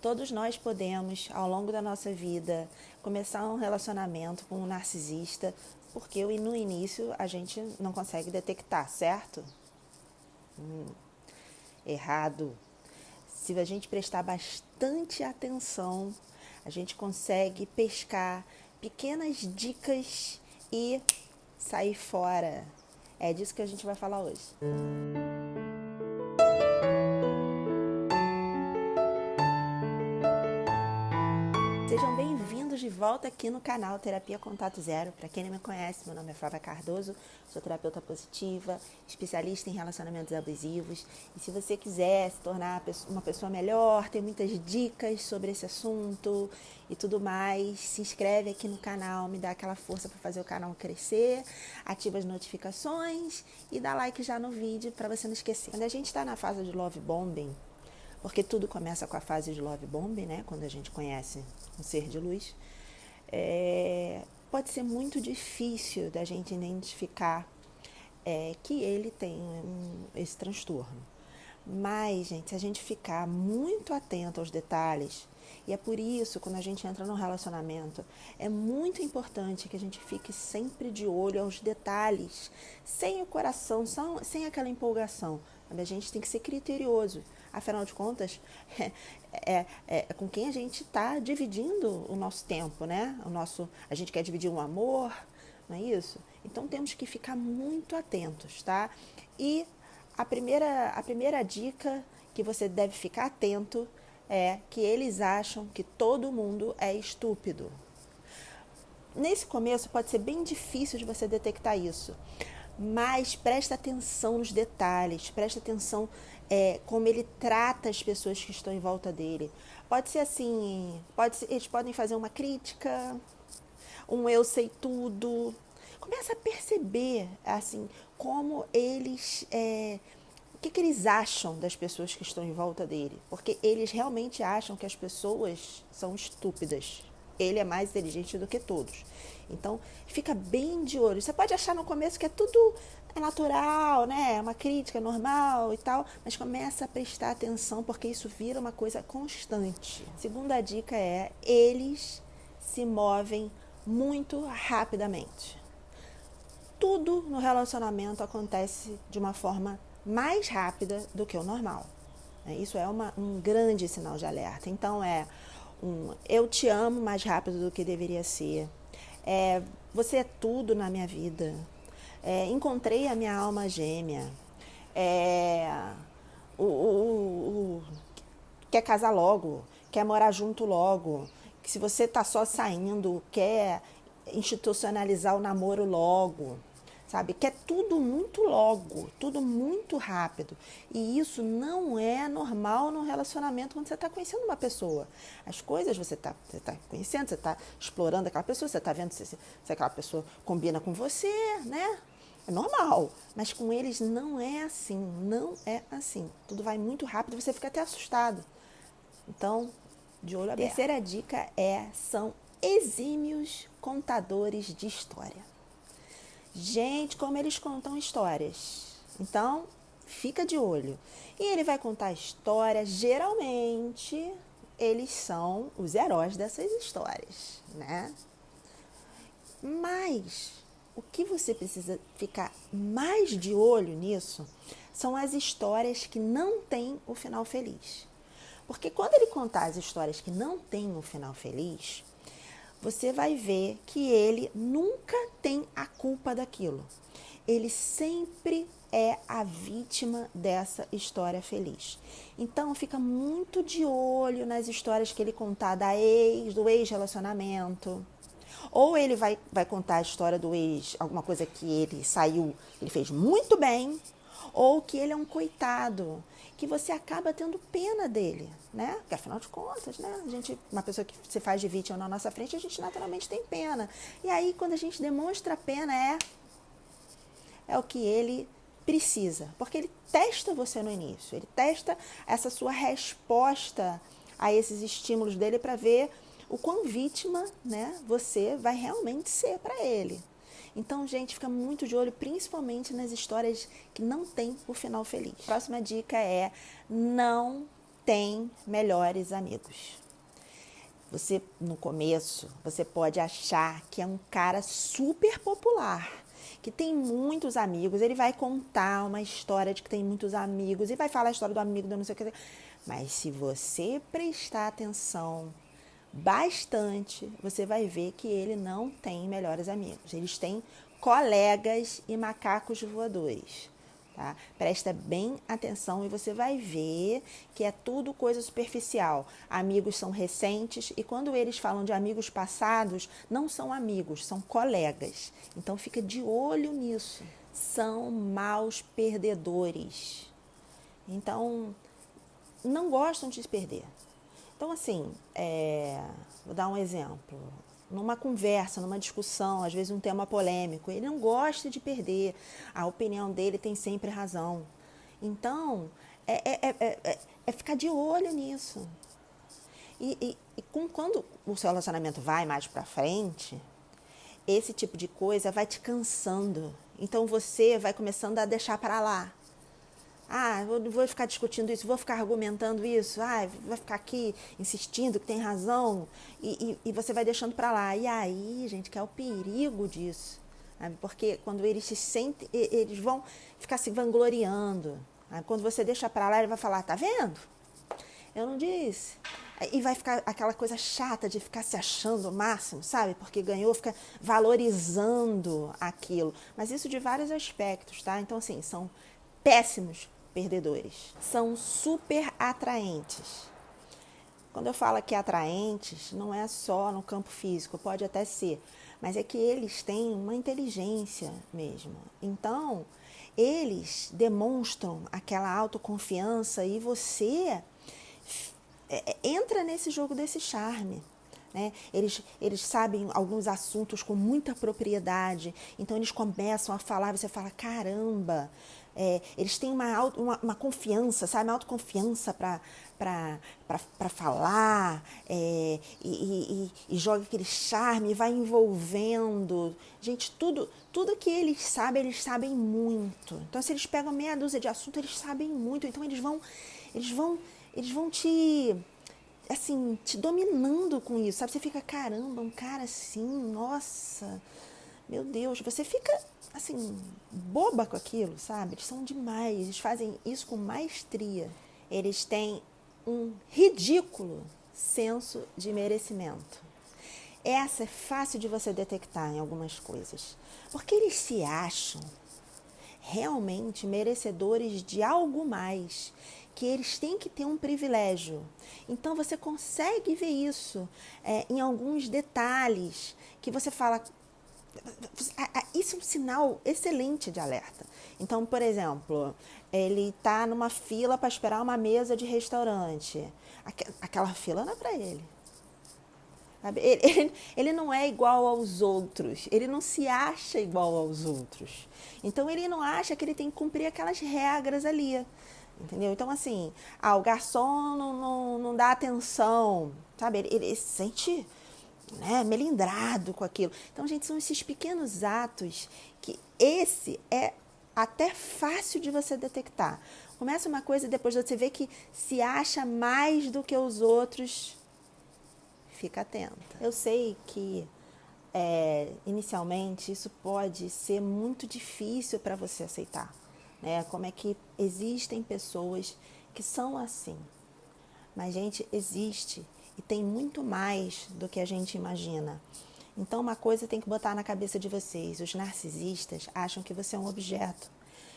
Todos nós podemos, ao longo da nossa vida, começar um relacionamento com um narcisista, porque no início a gente não consegue detectar, certo? Errado. Se a gente prestar bastante atenção, a gente consegue pescar pequenas dicas e sair fora. É disso que a gente vai falar hoje. Sejam bem-vindos de volta aqui no canal Terapia Contato Zero. Para quem não me conhece, meu nome é Flávia Cardoso, sou terapeuta positiva, especialista em relacionamentos abusivos. E se você quiser se tornar uma pessoa melhor, ter muitas dicas sobre esse assunto e tudo mais, se inscreve aqui no canal, me dá aquela força para fazer o canal crescer, ativa as notificações e dá like já no vídeo para você não esquecer. Quando a gente está na fase de love bombing, porque tudo começa com a fase de love bombing, né? Quando a gente conhece um ser de luz, pode ser muito difícil da gente identificar que ele tem esse transtorno. Mas, gente, se a gente ficar muito atento aos detalhes, e é por isso, quando a gente entra num relacionamento, é muito importante que a gente fique sempre de olho aos detalhes, sem o coração, sem aquela empolgação. A gente tem que ser criterioso. Afinal de contas, é com quem a gente está dividindo o nosso tempo, né? A gente quer dividir um amor, não é isso? Então temos que ficar muito atentos, tá? E a primeira dica que você deve ficar atento é que eles acham que todo mundo é estúpido. Nesse começo pode ser bem difícil de você detectar isso, mas presta atenção nos detalhes, presta atenção como ele trata as pessoas que estão em volta dele. Pode ser assim, eles podem fazer uma crítica, um eu sei tudo. Começa a perceber assim como eles o que eles acham das pessoas que estão em volta dele, porque eles realmente acham que as pessoas são estúpidas. Ele é mais inteligente do que todos. Então, fica bem de olho. Você pode achar no começo que tudo é natural, né? É uma crítica normal e tal, mas começa a prestar atenção porque isso vira uma coisa constante. Segunda dica é: eles se movem muito rapidamente. Tudo no relacionamento acontece de uma forma mais rápida do que o normal. Isso é um grande sinal de alerta. Então eu te amo mais rápido do que deveria ser. Você é tudo na minha vida. Encontrei a minha alma gêmea. Quer casar logo, quer morar junto logo. Que se você tá só saindo, quer institucionalizar o namoro logo. Sabe? Quer tudo muito logo, tudo muito rápido. E isso não é normal no relacionamento quando você está conhecendo uma pessoa. As coisas você está conhecendo, você está explorando aquela pessoa, você está vendo se aquela pessoa combina com você, né? É normal. Mas com eles não é assim, não é assim. Tudo vai muito rápido, você fica até assustado. Então, de olho aberto. Terceira dica são exímios contadores de história. Gente, como eles contam histórias. Então, fica de olho. E ele vai contar histórias, geralmente, eles são os heróis dessas histórias, né? Mas, o que você precisa ficar mais de olho nisso são as histórias que não têm o final feliz. Porque quando ele contar as histórias que não têm o final feliz, você vai ver que ele nunca tem a culpa daquilo. Ele sempre é a vítima dessa história feliz. Então, fica muito de olho nas histórias que ele contar do ex-relacionamento. Ou ele vai contar a história do ex, alguma coisa que ele fez muito bem, ou que ele é um coitado, que você acaba tendo pena dele, né? Porque afinal de contas, né? Uma pessoa que se faz de vítima na nossa frente, a gente naturalmente tem pena. E aí, quando a gente demonstra pena, é o que ele precisa, porque ele testa você no início, ele testa essa sua resposta a esses estímulos dele para ver o quão vítima, né, você vai realmente ser para ele. Então, gente, fica muito de olho, principalmente nas histórias que não tem o final feliz. Próxima dica é: não tem melhores amigos. Você, no começo, você pode achar que é um cara super popular, que tem muitos amigos, ele vai contar uma história de que tem muitos amigos e vai falar a história do amigo do não sei o que. Mas se você prestar atenção bastante, você vai ver que ele não tem melhores amigos. Eles têm colegas e macacos voadores. Tá? Presta bem atenção e você vai ver que é tudo coisa superficial. Amigos são recentes e quando eles falam de amigos passados, não são amigos, são colegas. Então fica de olho nisso. São maus perdedores. Então, não gostam de se perder. Então, assim, vou dar um exemplo. Numa conversa, numa discussão, às vezes um tema polêmico, ele não gosta de perder. A opinião dele tem sempre razão. Então, é ficar de olho nisso. E quando o seu relacionamento vai mais pra frente, esse tipo de coisa vai te cansando. Então, você vai começando a deixar para lá. Vou ficar discutindo isso, vou ficar argumentando isso, vai ficar aqui insistindo que tem razão e você vai deixando para lá. E aí, gente, que é o perigo disso, sabe? Porque quando eles se sentem, eles vão ficar se vangloriando. Sabe? Quando você deixa para lá, ele vai falar, tá vendo? Eu não disse. E vai ficar aquela coisa chata de ficar se achando o máximo, sabe? Porque ganhou, fica valorizando aquilo. Mas isso de vários aspectos, tá? Então, assim, são péssimos perdedores. São super atraentes. Quando eu falo que atraentes, não é só no campo físico, pode até ser, mas é que eles têm uma inteligência mesmo. Então, eles demonstram aquela autoconfiança e você entra nesse jogo desse charme. Né? Eles sabem alguns assuntos com muita propriedade, então eles começam a falar, você fala, caramba, eles têm uma confiança, sabe? Uma autoconfiança para falar, e joga aquele charme, vai envolvendo. Gente, tudo que eles sabem muito. Então, se eles pegam meia dúzia de assunto, eles sabem muito. Então, eles vão te dominando com isso, sabe? Você fica, caramba, um cara assim, nossa, meu Deus, você fica, assim, boba com aquilo, sabe? Eles são demais, eles fazem isso com maestria. Eles têm um ridículo senso de merecimento. Essa é fácil de você detectar em algumas coisas, porque eles se acham realmente merecedores de algo mais, que eles têm que ter um privilégio. Então, você consegue ver isso em alguns detalhes que você fala, isso é um sinal excelente de alerta. Então, por exemplo, ele está numa fila para esperar uma mesa de restaurante. Aquela fila não é para ele. Ele não é igual aos outros, ele não se acha igual aos outros. Então, ele não acha que ele tem que cumprir aquelas regras ali. Entendeu? Então, assim, o garçom não dá atenção, sabe? Ele se sente, né, melindrado com aquilo. Então, gente, são esses pequenos atos que esse é até fácil de você detectar. Começa uma coisa e depois você vê que se acha mais do que os outros, fica atenta. Eu sei que inicialmente isso pode ser muito difícil para você aceitar. Né? Como é que existem pessoas que são assim. Mas, gente, existe e tem muito mais do que a gente imagina. Então, uma coisa tem que botar na cabeça de vocês. Os narcisistas acham que você é um objeto.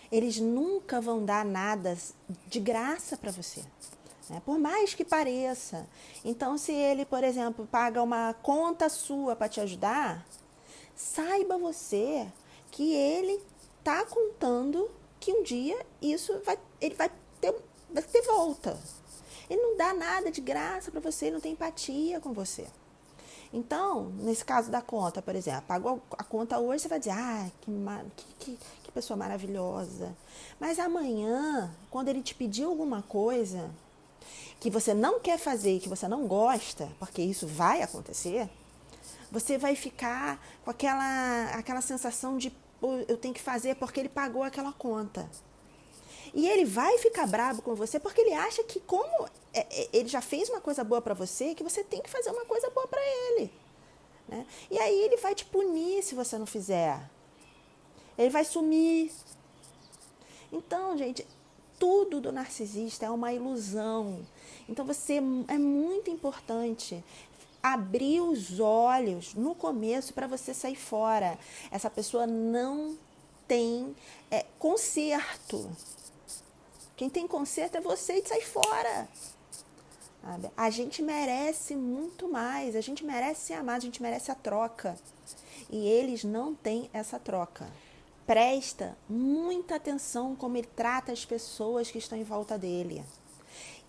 Eles nunca vão dar nada de graça para você. Né? Por mais que pareça. Então, se ele, por exemplo, paga uma conta sua para te ajudar, saiba você que ele está contando que um dia ele vai ter volta. Ele não dá nada de graça para você, ele não tem empatia com você. Então, nesse caso da conta, por exemplo, pagou a conta hoje, você vai dizer, que pessoa maravilhosa. Mas amanhã, quando ele te pedir alguma coisa que você não quer fazer e que você não gosta, porque isso vai acontecer, você vai ficar com aquela sensação de eu tenho que fazer porque ele pagou aquela conta. E ele vai ficar brabo com você porque ele acha que como ele já fez uma coisa boa para você, que você tem que fazer uma coisa boa para ele. Né? E aí ele vai te punir se você não fizer. Ele vai sumir. Então, gente, tudo do narcisista é uma ilusão. Então, é muito importante abrir os olhos no começo para você sair fora. Essa pessoa não tem conserto. Quem tem conserto é você e sai fora. Sabe? A gente merece muito mais. A gente merece ser amado, a gente merece a troca. E eles não têm essa troca. Presta muita atenção como ele trata as pessoas que estão em volta dele.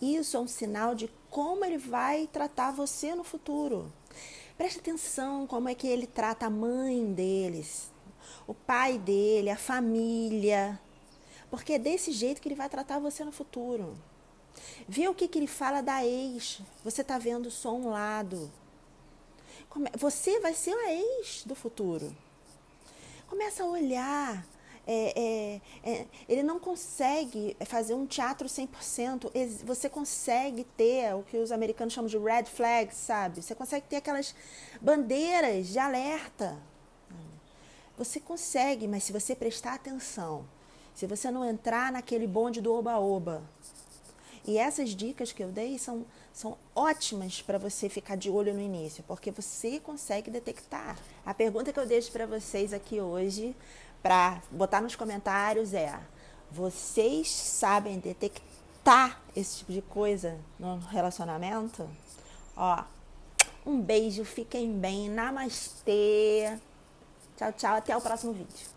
Isso é um sinal de como ele vai tratar você no futuro. Preste atenção como é que ele trata a mãe deles, o pai dele, a família. Porque é desse jeito que ele vai tratar você no futuro. Vê o que ele fala da ex. Você está vendo só um lado. Você vai ser a ex do futuro. Começa a olhar. Ele não consegue fazer um teatro 100%. Você consegue ter o que os americanos chamam de red flags, sabe? Você consegue ter aquelas bandeiras de alerta. Você consegue, mas se você prestar atenção, se você não entrar naquele bonde do oba-oba. E essas dicas que eu dei são ótimas para você ficar de olho no início, porque você consegue detectar. A pergunta que eu deixo para vocês aqui hoje, para botar nos comentários vocês sabem detectar esse tipo de coisa no relacionamento? Ó, um beijo, fiquem bem, namastê. Tchau, tchau, até o próximo vídeo.